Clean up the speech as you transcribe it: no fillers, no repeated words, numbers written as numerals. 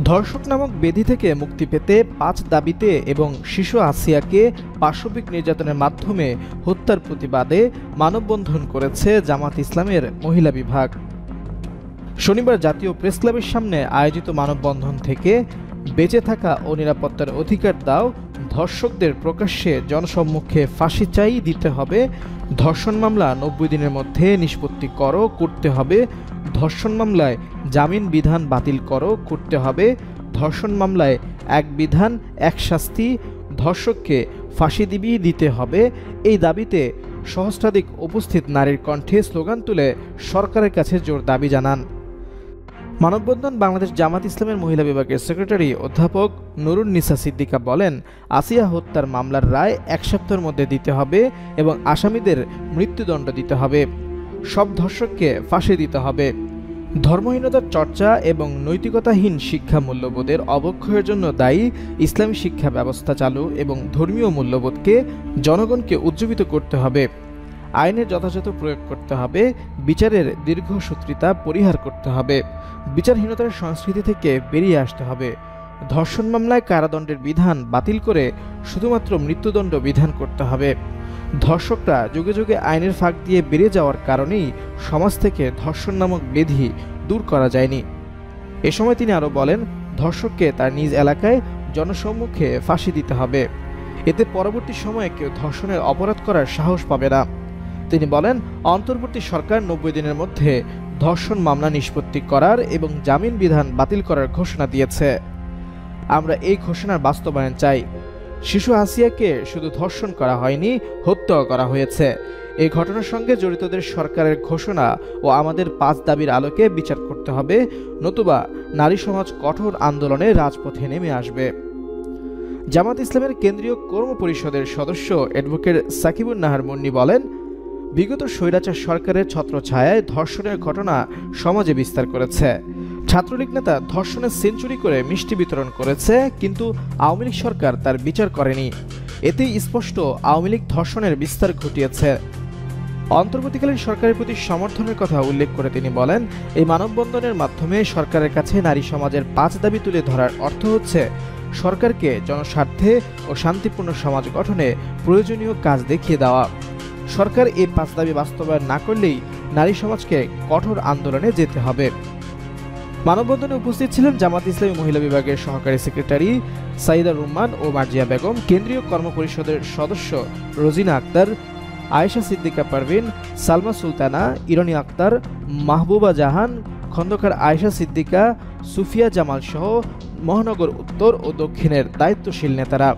ধর্ষক নামক ব্যাধি থেকে মুক্তি পেতে ৫ দাবিতে এবং শিশু আসিয়াকে পাশবিক নির্যাতনের মাধ্যমে হত্যার প্রতিবাদে মানববন্ধন করেছে জামাত ইসলামের মহিলা বিভাগ। শনিবার জাতীয় প্রেসক্লাবের সামনে আয়োজিত মানববন্ধন থেকে বেঁচে থাকা ও নিরাপত্তার অধিকার দাও, ধর্ষকদের প্রকাশ্যে জনসম্মুখে ফাঁসি চাই দিতে হবে, ধর্ষণ মামলা ৯০ দিনের মধ্যে নিষ্পত্তি করতে হবে, ধর্ষণ মামলায় জামিন বিধান বাতিল করতে হবে, ধর্ষণ মামলায় এক বিধান এক শাস্তি, ধর্ষককে ফাঁসি দিতে হবে। এই দাবিতে সহস্রাধিক উপস্থিত নারীর কণ্ঠে স্লোগান তুলে সরকারের কাছে জোর দাবি জানান। মানববন্ধন বাংলাদেশ জামাত ইসলামের মহিলা বিভাগের সেক্রেটারি অধ্যাপক নুরুন নিসা সিদ্দিকা বলেন, আসিয়া হত্যার মামলার রায় ১ সপ্তাহের মধ্যে দিতে হবে এবং আসামিদের মৃত্যুদণ্ড দিতে হবে। সব ধর্ষককে ফাঁসি দিতে হবে। ধর্মহীনতার চর্চা এবং নৈতিকতাহীন শিক্ষা মূল্যবোধের অবক্ষয়ের জন্য দায়ী ইসলামী শিক্ষা ব্যবস্থা চালু এবং ধর্মীয় মূল্যবোধকে জনগণকে উজ্জীবিত করতে হবে। আইনের যথাযথ প্রয়োগ করতে হবে। বিচারের দীর্ঘসূত্রিতা পরিহার করতে হবে। বিচারহীনতার সংস্কৃতি থেকে বেরিয়ে আসতে হবে। ধর্ষণ মামলায় কারাদণ্ডের বিধান বাতিল করে শুধুমাত্র মৃত্যুদণ্ড বিধান করতে হবে। ধর্ষকরা যুগে যুগে আইনের ফাঁক দিয়ে বেরিয়ে যাওয়ার কারণেই সমাজ থেকে ধর্ষণ নামক ব্যাধি দূর করা যায়নি। এ সময় তিনি আরও বলেন, ধর্ষককে তার নিজ এলাকায় জনসম্মুখে ফাঁসি দিতে হবে। এতে পরবর্তী সময়ে কেউ ধর্ষণের অপরাধ করার সাহস পাবে না। তিনি বলেন, অন্তর্বর্তী সরকার ৯০ দিনের মধ্যে ধর্ষণ মামলা নিষ্পত্তি করার এবং জামিন বিধান বাতিল করার ঘোষণা দিয়েছে। আমরা এই ঘোষণার বাস্তবায়ন চাই। শিশু আসিয়াকে শুধু ধর্ষণ করা হয়নি, হত্যাও করা হয়েছে। এই ঘটনার সঙ্গে জড়িতদের সরকারের ঘোষণা ও আমাদের ৫ দাবির আলোকে বিচার করতে হবে, নতুবা নারী সমাজ কঠোর আন্দোলনে রাজপথে নেমে আসবে। জামাত ইসলামের কেন্দ্রীয় কর্ম পরিষদের সদস্য অ্যাডভোকেট সাকিবুন নাহার মুন্নি বলেন, বিগত স্বৈরাচার সরকারের ছত্রছায়ায় ধর্ষণের ঘটনা সমাজে বিস্তার করেছে। ছাত্রলীগ নেতা ধর্ষণের সেঞ্চুরি করে মিষ্টি বিতরণ করেছে, কিন্তু আওয়ামী লীগ সরকার তার বিচার করেনি। এতেই স্পষ্ট আওয়ামী লীগ ধর্ষণের বিস্তার ঘটিয়েছে। অন্তর্বর্তীকালীন সরকারের প্রতি সমর্থনের কথা উল্লেখ করে তিনি বলেন, এই মানববন্ধনের মাধ্যমে সরকারের কাছে নারী সমাজের ৫ দাবি তুলে ধরার অর্থ হচ্ছে সরকারকে জনস্বার্থে ও শান্তিপূর্ণ সমাজ গঠনে প্রয়োজনীয় কাজ দেখিয়ে দেওয়া। সরকার এই ৫ দাবি বাস্তবায়ন না করলেই নারী সমাজকে কঠোর আন্দোলনে যেতে হবে। মানববন্ধনে উপস্থিত ছিলেন জামাত ইসলামী মহিলা বিভাগের সহকারী সেক্রেটারি সাইদা রুম্মান ও মার্জিয়া বেগম, কেন্দ্রীয় কর্ম পরিষদের সদস্য রোজিনা আক্তার, আয়েশা সিদ্দিকা পারভিন, সালমা সুলতানা, ইরানি আক্তার, মাহবুবা জাহান, খন্দকার আয়েশা সিদ্দিকা, সুফিয়া জামাল সহ মহানগর উত্তর ও দক্ষিণের দায়িত্বশীল নেতারা।